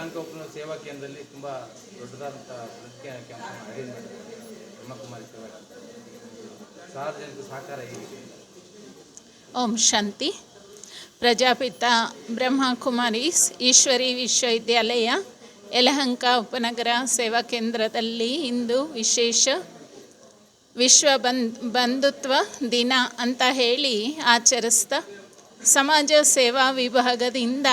ಯಲಹಂಕ ಉಪನಗರ ಸೇವಾ ಕೇಂದ್ರದಲ್ಲಿ ತುಂಬ ದೊಡ್ಡದಾದಂಥ ಕ್ಯಾಂಪನ್ನು ಅರೇಂಜ್ ಮಾಡಿದ್ದಾರೆ ಬ್ರಹ್ಮಕುಮಾರಿ ಸೇವಾ ಸಾರ್ವಜನಿಕ ಸಹಕಾರ ಹೇಗಿದೆ? ಓಂ ಶಾಂತಿ. ಪ್ರಜಾಪಿತ ಬ್ರಹ್ಮಕುಮಾರೀಸ್ ಈಶ್ವರಿ ವಿಶ್ವವಿದ್ಯಾಲಯ ಯಲಹಂಕ ಉಪನಗರ ಸೇವಾ ಕೇಂದ್ರದಲ್ಲಿ ಇಂದು ವಿಶೇಷ ವಿಶ್ವ ಬಂಧುತ್ವ ದಿನ ಅಂತ ಹೇಳಿ ಆಚರಿಸ್ತಾ ಸಮಾಜ ಸೇವಾ ವಿಭಾಗದಿಂದ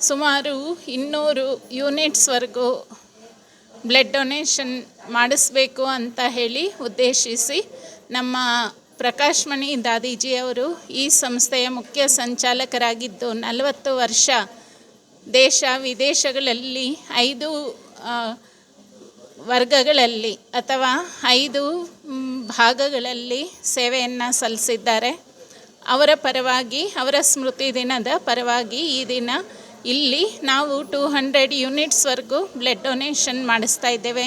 ಸುಮಾರು 200 ಯೂನಿಟ್ಸ್ವರೆಗೂ ಬ್ಲಡ್ ಡೊನೇಷನ್ ಮಾಡಿಸ್ಬೇಕು ಅಂತ ಹೇಳಿ ಉದ್ದೇಶಿಸಿ ನಮ್ಮ ಪ್ರಕಾಶ್ ಮಣಿ ದಾದೀಜಿಯವರು ಈ ಸಂಸ್ಥೆಯ ಮುಖ್ಯ ಸಂಚಾಲಕರಾಗಿದ್ದು 40 ವರ್ಷ ದೇಶ ವಿದೇಶಗಳಲ್ಲಿ 5 ವರ್ಗಗಳಲ್ಲಿ ಅಥವಾ 5 ಭಾಗಗಳಲ್ಲಿ ಸೇವೆಯನ್ನು ಸಲ್ಲಿಸಿದ್ದಾರೆ. ಅವರ ಪರವಾಗಿ ಅವರ ಸ್ಮೃತಿ ದಿನದ ಪರವಾಗಿ ಈ ದಿನ ಇಲ್ಲಿ ನಾವು 200 ಯೂನಿಟ್ಸ್ವರೆಗೂ ಬ್ಲಡ್ ಡೊನೇಷನ್ ಮಾಡಿಸ್ತಾ ಇದ್ದೇವೆ.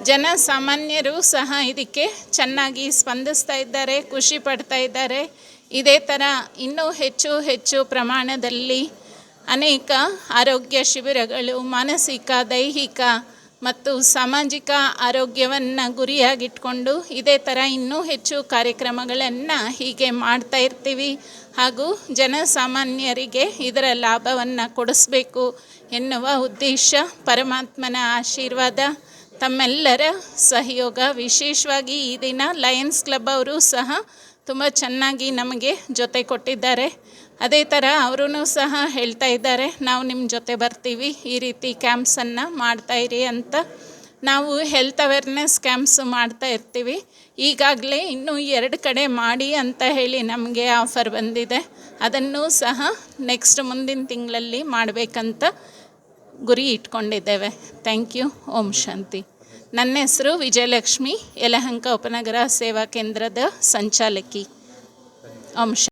ಜನಸಾಮಾನ್ಯರು ಸಹ ಇದಕ್ಕೆ ಚೆನ್ನಾಗಿ ಸ್ಪಂದಿಸ್ತಾ ಇದ್ದಾರೆ, ಖುಷಿ ಪಡ್ತಾ ಇದ್ದಾರೆ. ಇದೇ ಥರ ಇನ್ನೂ ಹೆಚ್ಚು ಪ್ರಮಾಣದಲ್ಲಿ ಅನೇಕ ಆರೋಗ್ಯ ಶಿಬಿರಗಳು ಮಾನಸಿಕ, ದೈಹಿಕ ಮತ್ತು ಸಾಮಾಜಿಕ ಆರೋಗ್ಯವನ್ನು ಗುರಿಯಾಗಿಟ್ಕೊಂಡು ಇದೇ ಥರ ಇನ್ನೂ ಹೆಚ್ಚು ಕಾರ್ಯಕ್ರಮಗಳನ್ನು ಹೀಗೆ ಮಾಡ್ತಾ ಇರ್ತೀವಿ. ಹಾಗೂ ಜನಸಾಮಾನ್ಯರಿಗೆ ಇದರ ಲಾಭವನ್ನು ಕೊಡಿಸ್ಬೇಕು ಎನ್ನುವ ಉದ್ದೇಶ, ಪರಮಾತ್ಮನ ಆಶೀರ್ವಾದ, ತಮ್ಮೆಲ್ಲರ ಸಹಯೋಗ. ವಿಶೇಷವಾಗಿ ಈ ದಿನ ಲಯನ್ಸ್ ಕ್ಲಬ್ ಅವರು ಸಹ ತುಂಬ ಚೆನ್ನಾಗಿ ನಮಗೆ ಜೊತೆ ಕೊಟ್ಟಿದ್ದಾರೆ. ಅದೇ ಥರ ಅವರೂ ಸಹ ಹೇಳ್ತಾ ಇದ್ದಾರೆ, ನಾವು ನಿಮ್ಮ ಜೊತೆ ಬರ್ತೀವಿ, ಈ ರೀತಿ ಕ್ಯಾಂಪ್ಸನ್ನು ಮಾಡ್ತಾಯಿರಿ ಅಂತ. ನಾವು ಹೆಲ್ತ್ ಅವೇರ್ನೆಸ್ ಕ್ಯಾಂಪ್ಸ್ ಮಾಡ್ತಾ ಇರ್ತೀವಿ. ಈಗಾಗಲೇ ಇನ್ನೂ 2 ಕಡೆ ಮಾಡಿ ಅಂತ ಹೇಳಿ ನಮಗೆ ಆಫರ್ ಬಂದಿದೆ. ಅದನ್ನು ಸಹ ನೆಕ್ಸ್ಟ್ ಮುಂದಿನ ತಿಂಗಳಲ್ಲಿ ಮಾಡಬೇಕಂತ ಗುರಿ ಇಟ್ಕೊಂಡಿದ್ದೇವೆ. Thank you. ಓಂ ಶಾಂತಿ. ನನ್ನ ಹೆಸರು ವಿಜಯಲಕ್ಷ್ಮಿ, ಯಲಹಂಕ ಉಪನಗರ ಸೇವಾ ಕೇಂದ್ರದ ಸಂಚಾಲಕಿ. ಓಂ ಶಾಂತಿ.